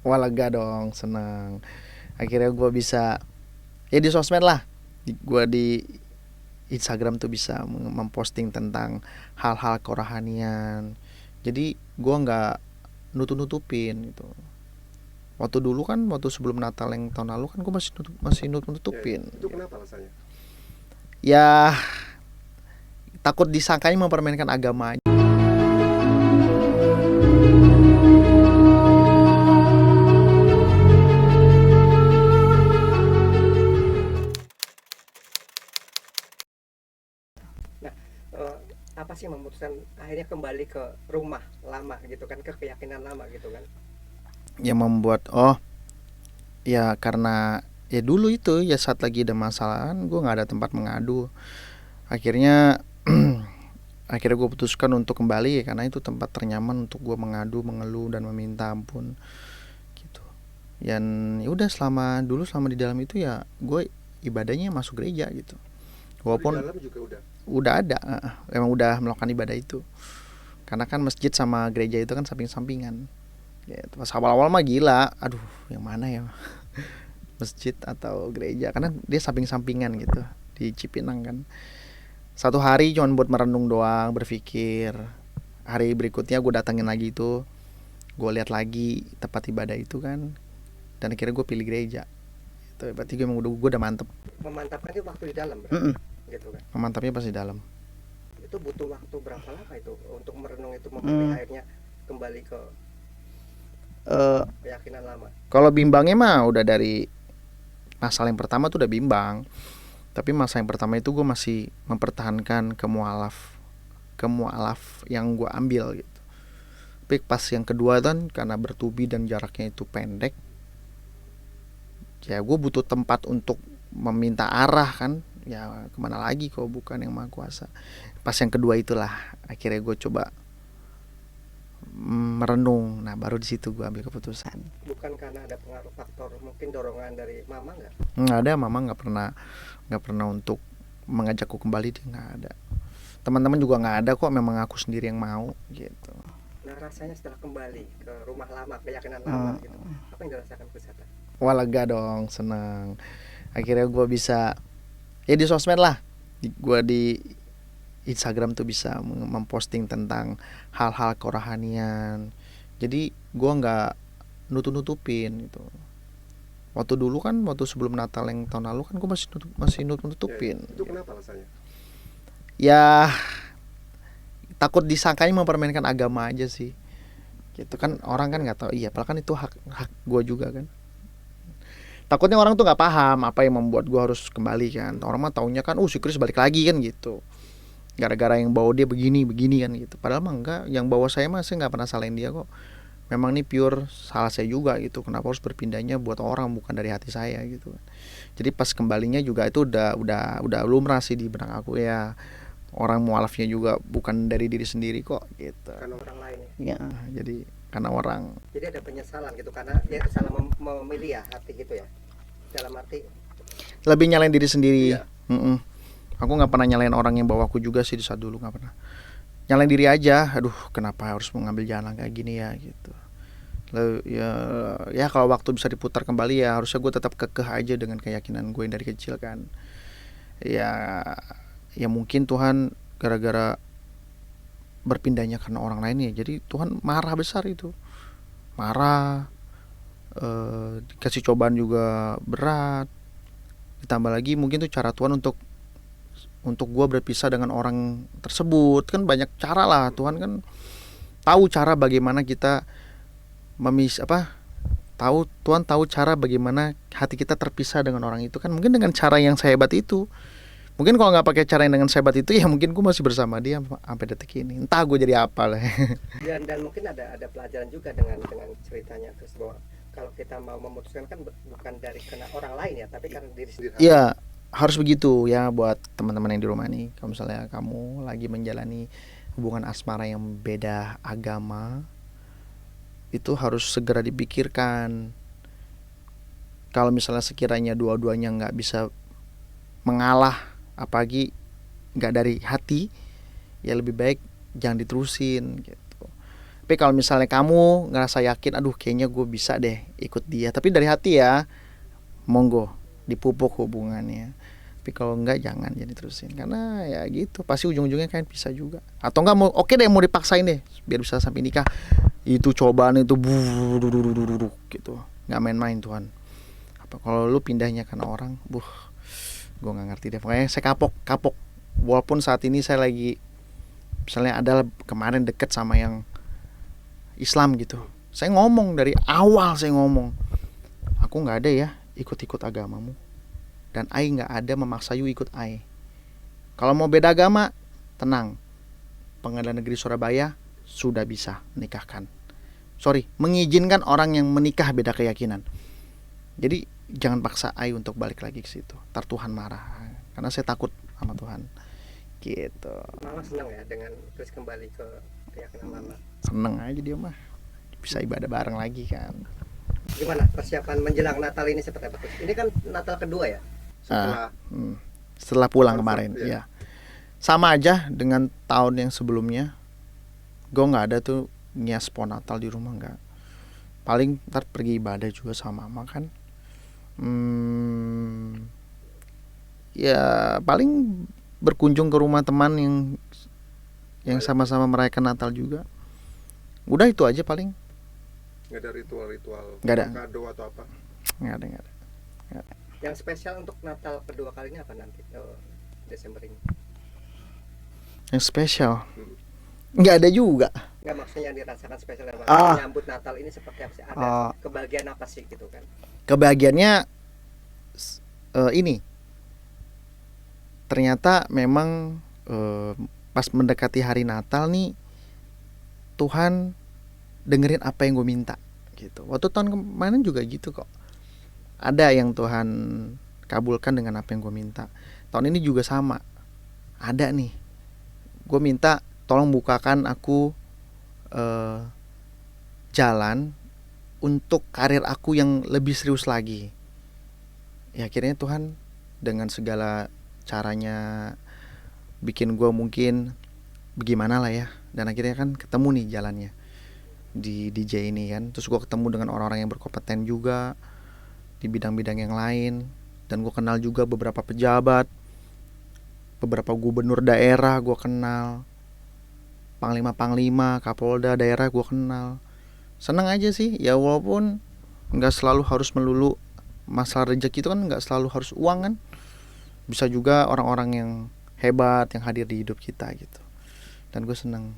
Wah, lega dong, seneng. Akhirnya gue bisa, ya di sosmed lah. Gue di Instagram tuh bisa memposting tentang hal-hal kerohanian. Jadi gue nggak nutup-nutupin gitu. Waktu dulu kan, waktu sebelum Natal yang tahun lalu kan gue masih Ya, ya. nutup-nutupin. Itu kenapa alasannya? Ya takut disangkanya mempermainkan agama aja. Nah, eh, apa sih yang memutuskan akhirnya kembali ke rumah lama gitu kan, ke keyakinan lama gitu kan? Yang membuat, ya karena ya dulu itu ya saat lagi ada masalah kan gue nggak ada tempat mengadu. Akhirnya akhirnya gue putuskan untuk kembali ya, karena itu tempat ternyaman untuk gue mengadu, mengeluh dan meminta ampun gitu. Dan ya udah, selama di dalam itu ya gue ibadahnya masuk gereja gitu. Oh, di Walaupun dalam juga udah. udah ada, emang udah melakukan ibadah itu. Karena kan masjid sama gereja itu kan samping-sampingan. Ya, pas awal-awal mah gila, aduh yang mana ya, masjid atau gereja, karena dia samping-sampingan gitu di Cipinang kan. Satu hari cuma buat merenung doang, berpikir. Hari berikutnya gue datengin lagi itu, gue lihat lagi tempat ibadah itu kan, dan akhirnya gue pilih gereja. Itu berarti gue udah mantep. Memantapkan itu waktu di dalam berarti, Mm-mm. gitu kan? Mantapnya pas di dalam. Itu butuh waktu berapa lama itu untuk merenung itu memilih Hmm. akhirnya kembali ke Uh, keyakinan lama? Kalau bimbangnya mah udah dari masalah yang pertama tuh udah bimbang. Tapi masa yang pertama itu gue masih mempertahankan kemualaf yang gue ambil gitu. Tapi pas yang kedua kan, karena bertubi dan jaraknya itu pendek, ya gue butuh tempat untuk meminta arah kan. Ya kemana lagi kalau bukan yang maha kuasa. Pas yang kedua itulah akhirnya gue coba merenung. Nah baru di situ gue ambil keputusan. Bukan karena ada pengaruh faktor mungkin dorongan dari mama nggak? Nggak ada, mama nggak pernah untuk mengajakku kembali, dia nggak ada. Teman-teman juga nggak ada kok, memang aku sendiri yang mau gitu. Nah, rasanya setelah kembali ke rumah lama, keyakinan lama gitu, apa yang dirasakan Pusata? Wah, lega dong, seneng. Akhirnya gue bisa, ya di sosmed lah. Gue di Instagram tuh bisa memposting tentang hal-hal kerohanian. Jadi gue nggak nutup-nutupin gitu. Waktu dulu kan, waktu sebelum Natal yang tahun lalu kan gue masih Ya, ya. nutup-nutupin Itu gitu. kenapa alasannya? Ya takut disangkanya mempermainkan agama aja sih. Gitu kan, orang kan nggak tahu. Iya, padahal kan itu hak hak gue juga kan. Takutnya orang tuh nggak paham apa yang membuat gue harus kembali kan. Orang mah taunya kan, si Chris balik lagi kan gitu, gara-gara yang bawa dia begini begini kan gitu. Padahal mah enggak, yang bawa saya nggak pernah salahin dia kok. Memang ini pure salah saya juga gitu, kenapa harus berpindahnya buat orang, bukan dari hati saya gitu. Jadi pas kembalinya juga itu udah lumrah sih di benak aku ya. Orang mualafnya juga bukan dari diri sendiri kok gitu. Karena orang lain ya. Ya, jadi karena orang. Jadi ada penyesalan gitu karena ya salah memilih ya hati gitu ya. Dalam arti Lebih nyalain diri sendiri. iya. Mm-mm. Aku nggak pernah nyalain orang yang bawa aku juga sih, di saat dulu nggak pernah. Nyalain diri aja, aduh kenapa harus mengambil jalan kayak gini ya gitu. Lalu, ya kalau waktu bisa diputar kembali ya harusnya gue tetap kekeh aja dengan keyakinan gue yang dari kecil kan. Ya, ya mungkin Tuhan gara-gara berpindahnya karena orang lain ya, jadi Tuhan marah besar itu, marah. Dikasih cobaan juga berat, ditambah lagi mungkin tuh cara Tuhan untuk gue berpisah dengan orang tersebut. Kan banyak cara lah, Tuhan kan tahu cara bagaimana kita Tuhan tahu cara bagaimana hati kita terpisah dengan orang itu kan, mungkin dengan cara yang sehebat itu. Mungkin kalau nggak pakai cara yang dengan sehebat itu ya mungkin gue masih bersama dia sampai detik ini, entah gue jadi apa lah. Dan mungkin ada pelajaran juga dengan ceritanya terus bahwa kalau kita mau memutuskan kan bukan dari kena orang lain ya, tapi karena diri sendiri. Ya harus begitu ya, buat teman-teman yang di rumah nih, kalau misalnya kamu lagi menjalani hubungan asmara yang beda agama, itu harus segera dipikirkan. Kalau misalnya sekiranya dua-duanya nggak bisa mengalah, apalagi nggak dari hati, ya lebih baik jangan diterusin gitu. Tapi kalau misalnya kamu ngerasa yakin, aduh kayaknya gue bisa deh ikut dia, tapi dari hati ya, monggo dipupuk hubungannya. Tapi kalau enggak jangan jadi terusin, karena ya gitu pasti ujung-ujungnya kan bisa juga. Atau enggak mau oke deh mau dipaksain deh biar bisa sampai nikah, itu cobaan itu gitu, nggak main-main Tuhan. Apa kalau lu pindahnya karena orang, gue nggak ngerti deh. Pokoknya saya kapok walaupun saat ini saya lagi misalnya adalah kemarin deket sama yang Islam gitu, saya ngomong dari awal, saya ngomong aku nggak ada ya ikut-ikut agamamu, dan ai nggak ada memaksa you ikut ai. Kalau mau beda agama, tenang, Pengadilan Negeri Surabaya sudah bisa mengizinkan orang yang menikah beda keyakinan. Jadi jangan paksa ai untuk balik lagi ke situ, tar Tuhan marah, karena saya takut sama Tuhan gitu. Mama senang ya dengan terus kembali ke keyakinan lama. Seneng aja dia mah, bisa ibadah bareng lagi kan. Gimana persiapan menjelang Natal ini seperti apa? Ini kan Natal kedua ya setelah pulang Konser, kemarin iya. ya. Sama aja dengan tahun yang sebelumnya, gue nggak ada tuh nyias pohon Natal di rumah, nggak. Paling ntar pergi ibadah juga sama mama kan. Ya paling berkunjung ke rumah teman yang sama-sama merayakan Natal juga. Udah itu aja paling. Nggak ada ritual-ritual Nggak ada. kado atau apa? Nggak ada. Yang spesial untuk Natal kedua kali ini apa nanti Desember ini? Yang spesial nggak ada juga. Nggak, maksudnya yang dirasakan spesial dalam Ah. menyambut Natal ini seperti apa sih? Ada Ah. kebahagiaan apa sih gitu kan? Kebahagiaannya ini ternyata memang pas mendekati hari Natal nih, Tuhan dengerin apa yang gue minta gitu. Waktu tahun kemarin juga gitu kok, ada yang Tuhan kabulkan dengan apa yang gue minta. Tahun ini juga sama, ada nih, gue minta tolong bukakan aku jalan untuk karir aku yang lebih serius lagi. Ya akhirnya Tuhan dengan segala caranya bikin gue mungkin bagaimana lah ya, dan akhirnya kan ketemu nih jalannya di DJ ini kan. Terus gue ketemu dengan orang-orang yang berkompeten juga di bidang-bidang yang lain, dan gue kenal juga beberapa pejabat, beberapa gubernur daerah gue kenal, panglima kapolda daerah gue kenal. Seneng aja sih ya, walaupun nggak selalu harus melulu masalah rezeki, itu kan nggak selalu harus uang kan, bisa juga orang-orang yang hebat yang hadir di hidup kita gitu. Dan gue seneng